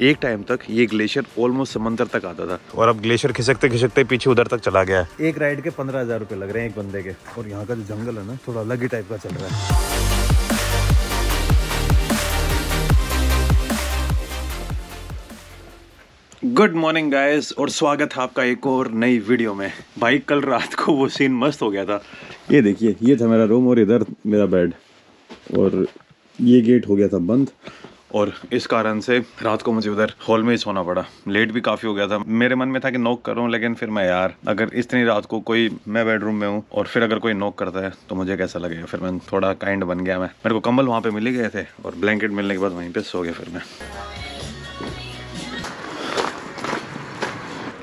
एक टाइम तक ये ग्लेशियर ऑलमोस्ट समंदर तक आता था और अब ग्लेशियर खिसकते खिसकते पीछे उधर तक चला गया है। एक राइड के 15,000 रुपये लग रहे हैं एक बंदे के। और यहाँ का जो जंगल है ना थोड़ा अलग ही टाइप का चल रहा है। गुड मॉर्निंग गाइस और स्वागत है आपका एक और नई वीडियो में। भाई कल रात को वो सीन मस्त हो गया था। ये देखिए, ये था मेरा रूम और इधर मेरा बेड और ये गेट हो गया था बंद और इस कारण से रात को मुझे उधर हॉल में ही सोना पड़ा। लेट भी काफ़ी हो गया था। मेरे मन में था कि नॉक करूं, लेकिन फिर मैं यार अगर इतनी रात को कोई, मैं बेडरूम में हूं और फिर अगर कोई नॉक करता है तो मुझे कैसा लगेगा। फिर मैं थोड़ा काइंड बन गया। मेरे को कंबल वहाँ पे मिल ही गए थे और ब्लैंकेट मिलने के बाद वहीं पर सो गया फिर मैं।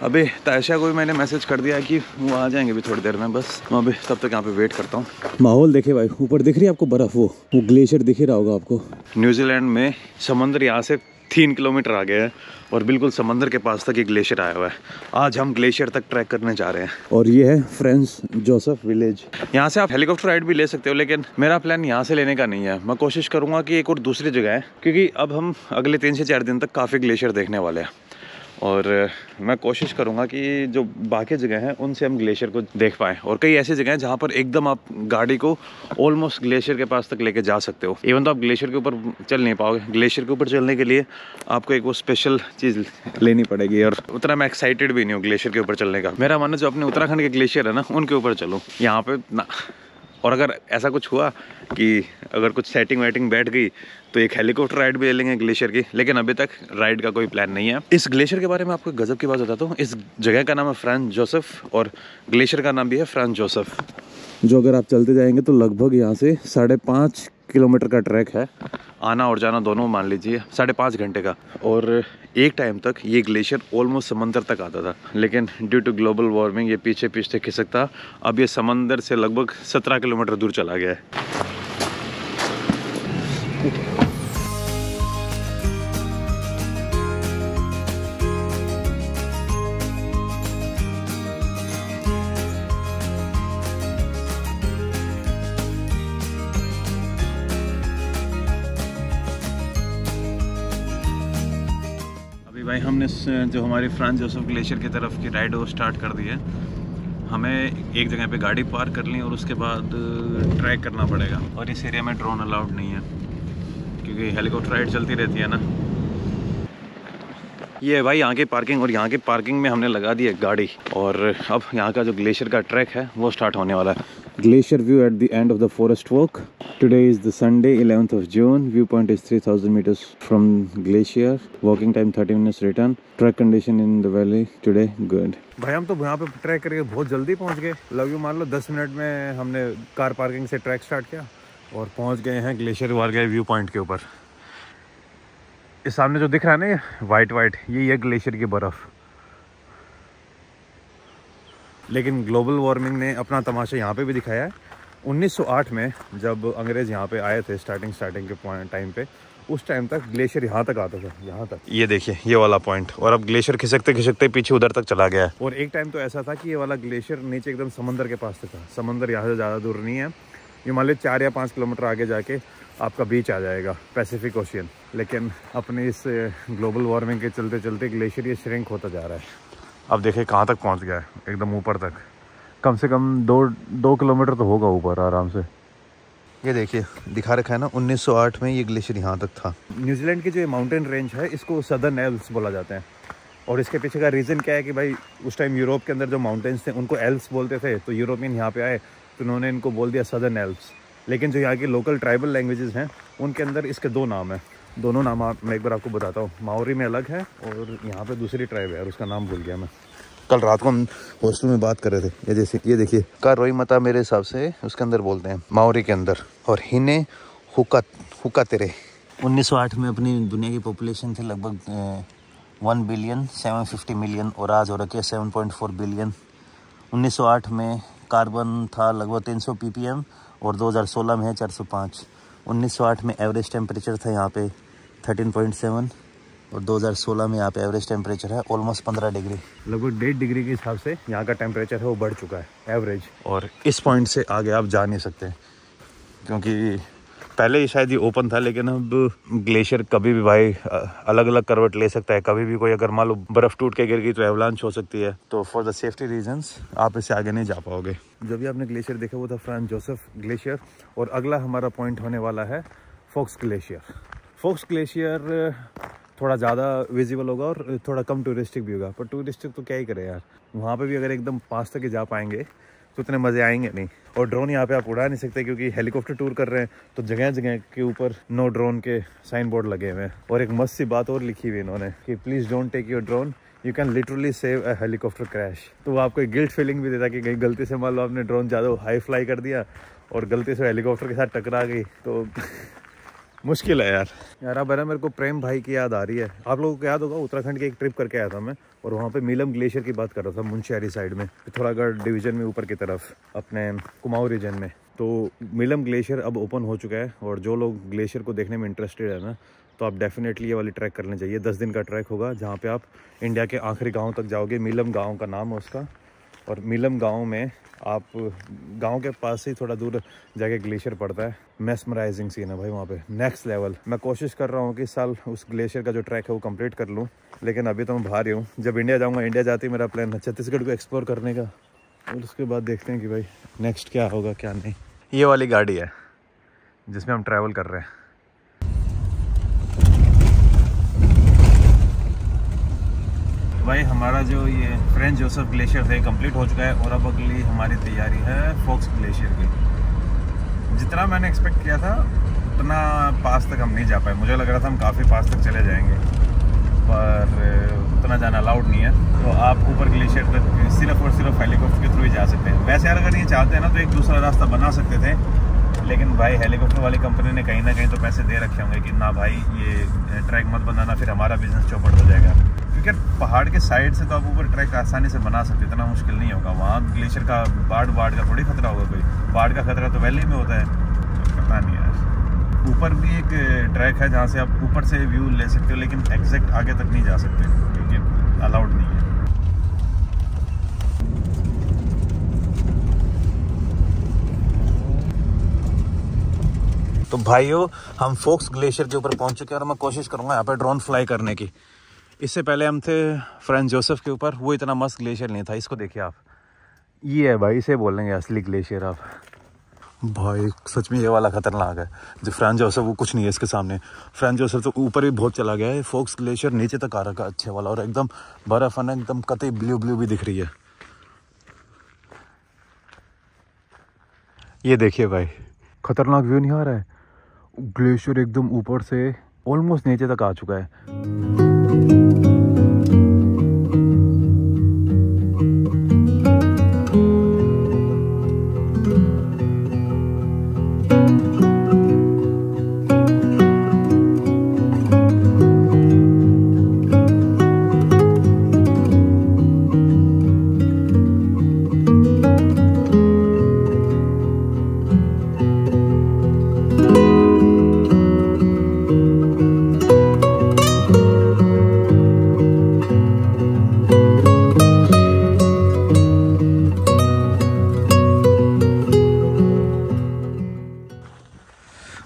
अभी तायशा को भी मैंने मैसेज कर दिया कि वो आ जाएंगे भी थोड़ी देर में, बस मैं अभी तब तक यहाँ पे वेट करता हूँ। माहौल देखे भाई, ऊपर दिख रही है आपको बर्फ, वो ग्लेशियर दिख ही रहा होगा आपको। न्यूजीलैंड में समंदर यहाँ से 3 किलोमीटर आगे है और बिल्कुल समंदर के पास तक ये ग्लेशियर आया हुआ है। आज हम ग्लेशियर तक ट्रैक करने जा रहे हैं और ये है फ्रांस जोसेफ विलेज। यहाँ से आप हेलीकॉप्टर राइड भी ले सकते हो, लेकिन मेरा प्लान यहाँ से लेने का नहीं है। मैं कोशिश करूँगा कि एक और दूसरी जगह है, क्योंकि अब हम अगले 3 से 4 दिन तक काफ़ी ग्लेशियर देखने वाले हैं और मैं कोशिश करूंगा कि जो बाकी जगह हैं उनसे हम ग्लेशियर को देख पाएँ। और कई ऐसी जगह हैं जहां पर एकदम आप गाड़ी को ऑलमोस्ट ग्लेशियर के पास तक लेके जा सकते हो। इवन तो आप ग्लेशियर के ऊपर चल नहीं पाओगे। ग्लेशियर के ऊपर चलने के लिए आपको एक वो स्पेशल चीज़ लेनी पड़ेगी और उतना मैं एक्साइटेड भी नहीं हूँ ग्लेशियर के ऊपर चलने का। मेरा मन है जो अपने उत्तराखंड के ग्लेशियर है ना, उनके ऊपर चलूँ, यहाँ पे ना। और अगर ऐसा कुछ हुआ कि अगर कुछ सेटिंग वेटिंग बैठ गई तो एक हेलीकॉप्टर राइड भी ले लेंगे ग्लेशियर की, लेकिन अभी तक राइड का कोई प्लान नहीं है। इस ग्लेशियर के बारे में आपको गजब की बात बताता हूँ। इस जगह का नाम है फ्रांस जोसेफ और ग्लेशियर का नाम भी है फ्रांस जोसेफ। जो अगर आप चलते जाएंगे तो लगभग यहाँ से 5.5 किलोमीटर का ट्रैक है। आना और जाना दोनों मान लीजिए 5.5 घंटे का। और एक टाइम तक ये ग्लेशियर ऑलमोस्ट समंदर तक आता था, लेकिन ड्यू टू ग्लोबल वार्मिंग ये पीछे पीछे खिसकता अब ये समंदर से लगभग 17 किलोमीटर दूर चला गया है। भाई हमने जो हमारी फ्रांस जोसेफ ग्लेशियर की तरफ की राइड वो स्टार्ट कर दी है। हमें एक जगह पे गाड़ी पार्क कर ली और उसके बाद ट्रैक करना पड़ेगा। और इस एरिया में ड्रोन अलाउड नहीं है क्योंकि हेलीकॉप्टर राइड चलती रहती है ना। ये है भाई यहाँ की पार्किंग और यहाँ की पार्किंग में हमने लगा दी है गाड़ी और अब यहाँ का जो ग्लेशियर का ट्रैक है वो स्टार्ट होने वाला है। Glacier view at the end of the forest walk. Today is the Sunday 11th of June. Viewpoint is 3000 meters from glacier. Walking time 30 minutes return. Track condition in the valley today good. भाई हम तो यहाँ पे track करके बहुत जल्दी पहुँच गए। लगभग मान लो 10 मिनट में हमने कार पार्किंग से ट्रैक स्टार्ट किया और पहुँच गए हैं ग्लेशियर वाले व्यू पॉइंट के ऊपर। इस सामने जो दिख रहा है ना, ये वाइट ये है ग्लेशियर की बर्फ़। लेकिन ग्लोबल वार्मिंग ने अपना तमाशा यहाँ पे भी दिखाया है। 1908 में जब अंग्रेज़ यहाँ पे आए थे स्टार्टिंग के टाइम पे, उस टाइम तक ग्लेशियर यहाँ तक आता था, यहाँ तक। ये देखिए ये वाला पॉइंट, और अब ग्लेशियर खिसकते खिसकते पीछे उधर तक चला गया है। और एक टाइम तो ऐसा था कि ये वाला ग्लेशियर नीचे एकदम समंदर के पास था। समंदर यहाँ से ज़्यादा दूर नहीं है, ये मान लीजिए 4 या 5 किलोमीटर आगे जाके आपका बीच आ जाएगा, पैसिफिक ओशियन। लेकिन अपने इस ग्लोबल वार्मिंग के चलते चलते ग्लेशियर ये श्रिंक होता जा रहा है। अब देखिए कहाँ तक पहुँच गया है, एकदम ऊपर तक। कम से कम 2 किलोमीटर तो होगा ऊपर आराम से। ये देखिए दिखा रखा है ना, 1908 में ये ग्लेशियर यहाँ तक था। न्यूजीलैंड की जो ये माउंटेन रेंज है इसको सदर्न एल्प्स बोला जाता है। और इसके पीछे का रीज़न क्या है कि भाई उस टाइम यूरोप के अंदर जो माउंटेन्स थे उनको एल्प्स बोलते थे, तो यूरोपियन यहाँ पे आए तो उन्होंने इनको बोल दिया सदर्न एल्प्स। लेकिन जो यहाँ की लोकल ट्राइबल लैंग्वेजेस हैं उनके अंदर इसके 2 नाम हैं। दोनों नाम मैं एक बार आपको बताता हूँ। माओरी में अलग है और यहाँ पे दूसरी ट्राइब है और उसका नाम भूल गया मैं। कल रात को हम हॉस्टल में बात कर रहे थे। ये देखिए का रोई मता मेरे हिसाब से उसके अंदर बोलते हैं माओरी के अंदर, और हिने हुका तेरे। 1908 में अपनी दुनिया की पॉपुलेशन थी लगभग 1,750 मिलियन और आज हो रखी है 7.4 बिलियन। 1908 में कार्बन था लगभग 300 ppm और 2016 में है 405। 1908 में एवरेज टेम्परेचर था यहाँ पे 13.7 और 2016 में यहाँ पे एवरेज टेम्परेचर है ऑलमोस्ट 15 डिग्री। लगभग 1.5 डिग्री के हिसाब से यहाँ का टेम्परेचर है वो बढ़ चुका है एवरेज। और इस पॉइंट से आगे आप जा नहीं सकते क्योंकि पहले ही शायद ये ओपन था, लेकिन अब ग्लेशियर कभी भी भाई अलग अलग करवट ले सकता है। कभी भी कोई अगर मान लो बर्फ़ टूट के गिर गई तो एवलांच हो सकती है। तो फॉर द सेफ्टी रीजंस आप इससे आगे नहीं जा पाओगे। जब भी आपने ग्लेशियर देखा वो था फ्रांज जोसेफ ग्लेशियर, और अगला हमारा पॉइंट होने वाला है फोक्स ग्लेशियर। फोक्स ग्लेशियर थोड़ा ज़्यादा विजिबल होगा और थोड़ा कम टूरिस्टिक भी होगा, पर टूरिस्टिक तो क्या ही करे यार, वहाँ पे भी अगर एकदम पास तक ही जा पाएंगे तो इतने मज़े आएंगे नहीं। और ड्रोन यहाँ पे आप उड़ा नहीं सकते क्योंकि हेलीकॉप्टर टूर कर रहे हैं, तो जगह जगह के ऊपर नो ड्रोन के साइन बोर्ड लगे हुए हैं। और एक मस्त सी बात और लिखी हुई इन्होंने कि please don't take your drone, you can literally save a helicopter crash. तो वो आपको एक गिल्ट फीलिंग भी देता कि कहीं गलती से मान लो आपने ड्रोन ज़्यादा हाई फ्लाई कर दिया और गलती से हेलीकॉप्टर के साथ टकरा गई तो मुश्किल है यार। अब है ना, मेरे को प्रेम भाई की याद आ रही है। आप लोगों को याद होगा उत्तराखंड की एक ट्रिप करके आया था मैं, और वहाँ पे मीलम ग्लेशियर की बात कर रहा था, मुंशियारी साइड में, पिथौरागढ़ डिवीज़न में ऊपर की तरफ अपने कुमाऊं रीजन में। तो मीलम ग्लेशियर अब ओपन हो चुका है, और जो लोग ग्लेशियर को देखने में इंटरेस्टेड है ना, तो आप डेफिनेटली ये वाली ट्रैक करनी चाहिए। 10 दिन का ट्रैक होगा जहाँ पे आप इंडिया के आखिरी गाँव तक जाओगे। मीलम गाँव का नाम है उसका, और मीलम गाँव में आप गांव के पास से ही थोड़ा दूर जाके ग्लेशियर पड़ता है। मेस्मराइजिंग सीन है भाई वहाँ पे, नेक्स्ट लेवल। मैं कोशिश कर रहा हूँ कि इस साल उस ग्लेशियर का जो ट्रैक है वो कंप्लीट कर लूँ, लेकिन अभी तो मैं बाहर ही हूँ। जब इंडिया जाऊँगा, इंडिया जाते ही मेरा प्लान है छत्तीसगढ़ को एक्सप्लोर करने का, और उसके बाद देखते हैं कि भाई नेक्स्ट क्या होगा क्या नहीं। ये वाली गाड़ी है जिसमें हम ट्रैवल कर रहे हैं। भाई हमारा जो ये फ्रेंच जोसेफ ग्लेशियर है कंप्लीट हो चुका है, और अब अगली हमारी तैयारी है फोक्स ग्लेशियर की। जितना मैंने एक्सपेक्ट किया था उतना पास तक हम नहीं जा पाए। मुझे लग रहा था हम काफ़ी पास तक चले जाएंगे, पर उतना जाना अलाउड नहीं है। तो आप ऊपर ग्लेशियर तक सिर्फ और सिर्फ हेलीकॉप्टर के थ्रू ही जा सकते हैं। वैसे यार अगर ये चाहते हैं ना तो एक दूसरा रास्ता बना सकते थे, लेकिन भाई हेलीकॉप्टर वाली कंपनी ने कहीं ना कहीं तो पैसे दे रखे होंगे कि ना भाई ये ट्रैक मत बनाना, फिर हमारा बिजनेस चौपट हो जाएगा। क्योंकि पहाड़ के साइड से तो आप ऊपर ट्रैक आसानी से बना सकते, इतना मुश्किल नहीं होगा। वहाँ ग्लेशियर का बाढ़ का थोड़ी खतरा होगा, कोई बाढ़ का खतरा तो वैली में होता है। तो पता नहीं यार। ऊपर भी एक ट्रैक है जहाँ से आप ऊपर से व्यू ले सकते हो, लेकिन एग्जैक्ट आगे तक नहीं जा सकते क्योंकि अलाउड नहीं है। तो भाइयों हम फोक्स ग्लेशियर के ऊपर पहुंच चुके हैं, और मैं कोशिश करूंगा यहाँ पे ड्रोन फ्लाई करने की। इससे पहले हम थे फ्रेंच जोसेफ के ऊपर, वो इतना मस्त ग्लेशियर नहीं था। इसको देखिए आप, ये है भाई, इसे बोलेंगे असली ग्लेशियर आप। भाई सच में ये वाला खतरनाक है। जो फ्रेंच जोसेफ वो कुछ नहीं है इसके सामने। फ्रेंच जोसेफ तो ऊपर भी बहुत चला गया है, फोक्स ग्लेशियर नीचे तक आ रखा है अच्छे वाला, और एकदम बर्फ है ना, एकदम कतई ब्लू ब्लू भी दिख रही है। ये देखिए भाई, खतरनाक व्यू नहीं आ रहा है? ग्लेशियर एकदम ऊपर से ऑलमोस्ट नीचे तक आ चुका है।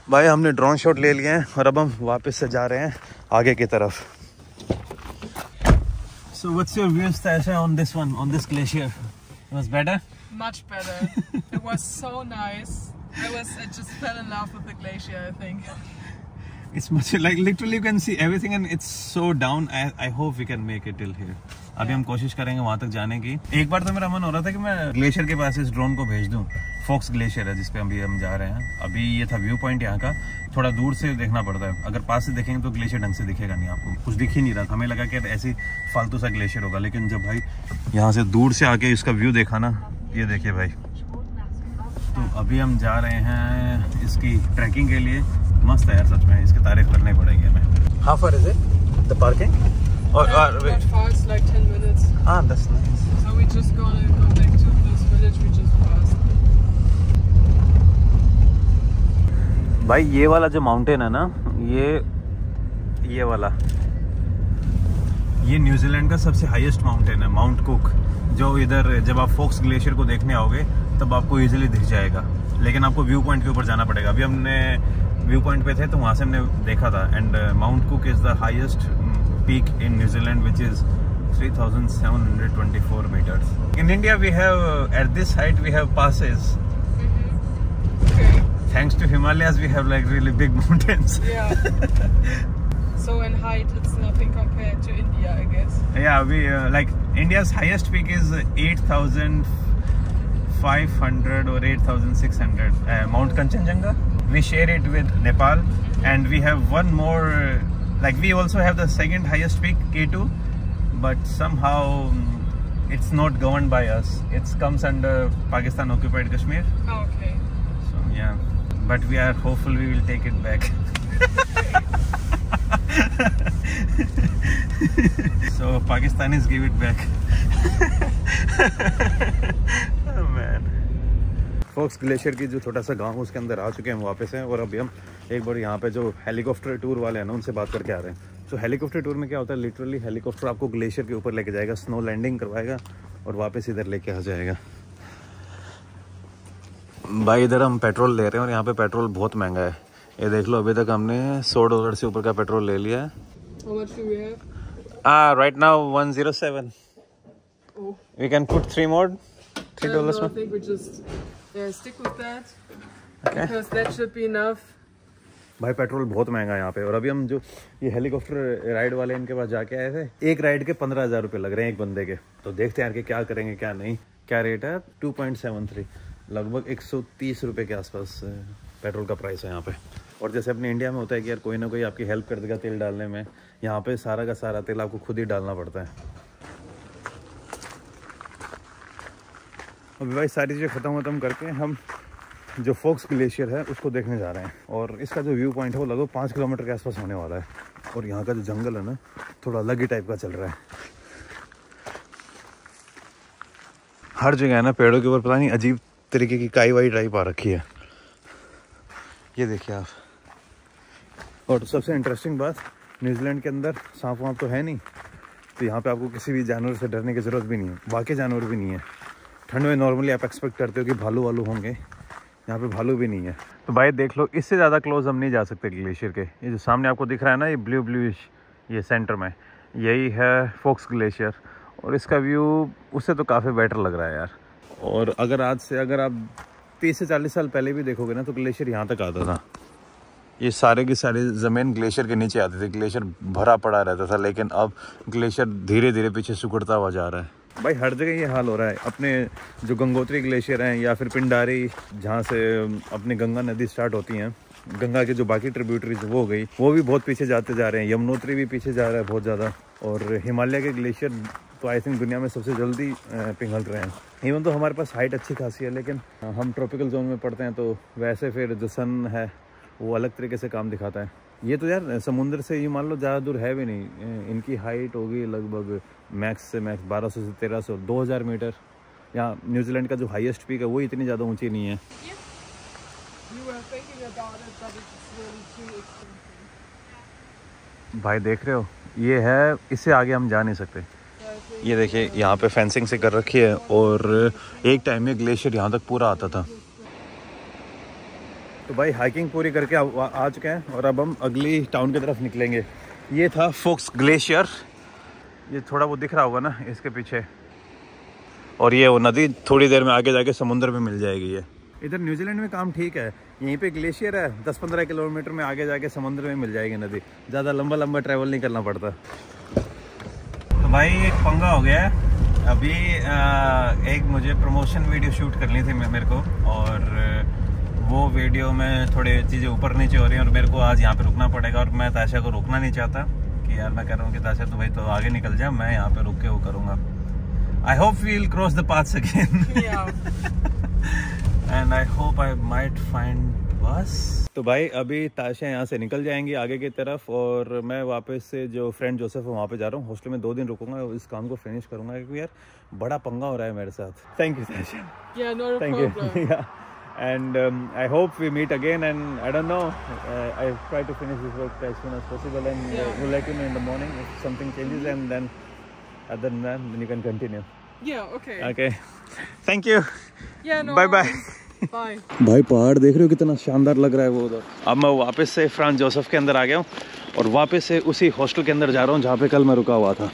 भाई हमने ड्रोन शॉट ले लिए हैं, और अब हम वापस से जा रहे हैं आगे की तरफ। So what's your views on this one, on this glacier? It was better? Much better. It was so nice. I just fell in love with the glacier, I think. It's much like literally you can see everything and it's so down. I hope we can make it till here. अभी हम कोशिश करेंगे वहां तक जाने की। एक बार तो मेरा मन हो रहा था कि मैं ग्लेशियर के पास इस ड्रोन को भेज दूं। फोक्स ग्लेशियर है जिसपे अभी हम जा रहे हैं। अभी ये था व्यू पॉइंट यहाँ का, थोड़ा दूर से देखना पड़ता है। अगर पास से देखेंगे तो ग्लेशियर ढंग से दिखेगा नहीं, आपको कुछ दिख ही नहीं रहा था। हमें लगा कि ऐसी फालतू सा ग्लेशियर होगा, लेकिन जब भाई यहाँ से दूर से आके इसका व्यू देखा ना, ये देखिए भाई। तो अभी हम जा रहे हैं इसकी ट्रैकिंग के लिए। मस्त है यार सच में, इसकी तारीफ करनी पड़ेगी हमें। How far is it? The parking? Not far, it's like 10 minutes. Ah, that's nice. So we just gonna go back to this village we just passed. भाई ये वाला जो माउंटेन है ना, ये वाला, ये न्यूजीलैंड का सबसे हाईएस्ट माउंटेन है, माउंट कुक। जो इधर जब आप फोक्स ग्लेशियर को देखने आओगे तब आपको इजीली दिख जाएगा, लेकिन आपको व्यू पॉइंट के ऊपर जाना पड़ेगा। अभी हमने व्यू पॉइंट पे थे तो वहाँ से हमने देखा था। And mount cook is the highest peak in New Zealand which is 3,724 meters. In India we have at this height we have passes. Okay. Thanks to Himalayas we have like really big mountains. Yeah. So in height it's nothing compared to India, I guess. Yeah, we like India's highest peak is 8,500 or 8,600. Mount Kanchenjunga. We share it with Nepal, and we have one more. Like we also have the second highest peak, K2. But somehow it's not governed by us. It comes under Pakistan occupied Kashmir. Oh, okay. So yeah, but we are hopeful we will take it back. So Pakistanis give it back. Oh man. Fox Glacier की जो छोटा सा गांव उसके अंदर आ चुके हैं हम वापस हैं। और अभी हम एक बार यहाँ पे जो हेलीकॉप्टर टूर वाले हैं ना उनसे बात करके आ रहे हैं। तो हेलीकॉप्टर टूर में क्या होता है, लिटरली हेलीकॉप्टर आपको ग्लेशियर के ऊपर लेके जाएगा, स्नो लैंडिंग करवाएगा और वापस इधर लेके आ जाएगा। भाई इधर हम पेट्रोल ले रहे हैं और यहाँ पे पेट्रोल बहुत महंगा है। ये देख लो, अभी तक हमने $100 से ऊपर का पेट्रोल ले लिया है। How much do we have? Right now 107. Oh. We can put $3 more. $3 No, I more. think we just stick with that. Okay. Because that should be enough. भाई पेट्रोल बहुत महंगा है यहाँ पे। और अभी हम जो ये हेलीकॉप्टर राइड वाले इनके पास जाके आए थे, एक राइड के 15,000 रुपये लग रहे हैं एक बंदे के। तो देखते हैं यार कि क्या करेंगे क्या नहीं। क्या रेट है? 2.73, लगभग 130 रुपये के आसपास पेट्रोल का प्राइस है यहाँ पे। और जैसे अपने इंडिया में होता है कि यार कोई ना कोई आपकी हेल्प कर देगा तेल डालने में, यहाँ पे सारा का सारा तेल आपको खुद ही डालना पड़ता है। अभी भाई सारी चीज़ें ख़त्म करके हम जो फोक्स ग्लेशियर है उसको देखने जा रहे हैं। और इसका जो व्यू पॉइंट है वो लगभग 5 किलोमीटर के आसपास होने वाला है। और यहाँ का जो जंगल है ना थोड़ा अलग ही टाइप का चल रहा है। हर जगह है ना पेड़ों के ऊपर पता नहीं अजीब तरीके की काई वाई टाइप आ रखी है, ये देखिए आप। और सबसे इंटरेस्टिंग बात, न्यूजीलैंड के अंदर सांप वाँप तो है नहीं, तो यहाँ पे आपको किसी भी जानवर से डरने की ज़रूरत भी नहीं है। बाकी जानवर भी नहीं है। ठंड में नॉर्मली आप एक्सपेक्ट करते हो कि भालू वालू होंगे, यहाँ पे भालू भी नहीं है। तो भाई देख लो, इससे ज़्यादा क्लोज हम नहीं जा सकते ग्लेशियर के। ये जो सामने आपको दिख रहा है ना, ये ब्लूइश, ये सेंटर में यही है फोक्स ग्लेशियर। और इसका व्यू उससे तो काफ़ी बेटर लग रहा है यार। और अगर आज से अगर आप 30 से 40 साल पहले भी देखोगे ना तो ग्लेशियर यहाँ तक आता था। ये सारे की सारी ज़मीन ग्लेशियर के नीचे आती थी, ग्लेशियर भरा पड़ा रहता था। लेकिन अब ग्लेशियर धीरे धीरे पीछे सिकुड़ता हुआ जा रहा है। भाई हर जगह ये हाल हो रहा है। अपने जो गंगोत्री ग्लेशियर हैं या फिर पिंडारी, जहाँ से अपनी गंगा नदी स्टार्ट होती हैं, गंगा के जो बाकी ट्रिब्यूटरीज वो हो गई, वो भी बहुत पीछे जाते जा रहे हैं। यमुनोत्री भी पीछे जा रहा है बहुत ज़्यादा। और हिमालय के ग्लेशियर तो आई थिंक दुनिया में सबसे जल्दी पिघल रहे हैं। इवन तो हमारे पास हाइट अच्छी खासी है, लेकिन हम ट्रॉपिकल जोन में पड़ते हैं, तो वैसे फिर जो सन है वो अलग तरीके से काम दिखाता है। ये तो यार समुद्र से ये मान लो ज़्यादा दूर है भी नहीं। इनकी हाइट होगी लगभग मैक्स से मैक्स 1200 से 1300, 2000 मीटर। यहाँ न्यूजीलैंड का जो हाईएस्ट पीक है वो इतनी ज़्यादा ऊंची नहीं है। भाई देख रहे हो, ये है, इससे आगे हम जा नहीं सकते। ये देखिए यहाँ पे फेंसिंग से कर रखी है। और एक टाइम में ग्लेशियर यहाँ तक पूरा आता था। तो भाई हाइकिंग पूरी करके आ चुके हैं और अब हम अगली टाउन की तरफ निकलेंगे। ये था फोक्स ग्लेशियर, ये थोड़ा वो दिख रहा होगा ना इसके पीछे। और ये वो नदी थोड़ी देर में आगे जाके समुद्र में मिल जाएगी। ये इधर न्यूजीलैंड में काम ठीक है, यहीं पे ग्लेशियर है, 10-15 किलोमीटर में आगे जाके समुद्र में मिल जाएगी नदी। ज़्यादा लंबा ट्रैवल नहीं करना पड़ता। तो भाई एक पंगा हो गया है अभी। एक मुझे प्रमोशन वीडियो शूट करनी थी मेरे को, और वो वीडियो में थोड़ी चीज़ें ऊपर नीचे हो रही हैं और मेरे को आज यहाँ पे रुकना पड़ेगा। और मैं ताशा को रोकना नहीं चाहता कि यार, मैं कह रहा हूँ कि ताशा तो भाई तो आगे निकल जाए, मैं यहाँ पे रुक के वो करूँगा। I hope we will cross the paths again and I hope I might find bus. तो भाई अभी ताशा यहाँ से निकल जाएंगी आगे की तरफ, और मैं वापस से जो फ्रेंड जोसेफ है वहाँ पे जा रहा हूँ। हॉस्टल में 2 दिन रुकूंगा, इस काम को फिनिश करूँगा, क्योंकि यार बड़ा पंगा हो रहा है मेरे साथ। थैंक यू ताशा। Yeah, no problem. Thank you. Yeah. And I hope we meet again, and I don't know, I try to finish this work as soon as possible, and we'll let you know in the morning if something changes, and then other than that, then you can continue. Yeah, okay. Okay. Thank you. Yeah, no Bye bye. worries. Bye. भाई पहाड़ देख रहे हो कितना शानदार लग रहा है वो उधर। अब मैं वापस से फ्रांस जोसेफ के अंदर आ गया हूँ और वापस से उसी हॉस्टल के अंदर जा रहा हूँ जहाँ पे कल मैं रुका हुआ था।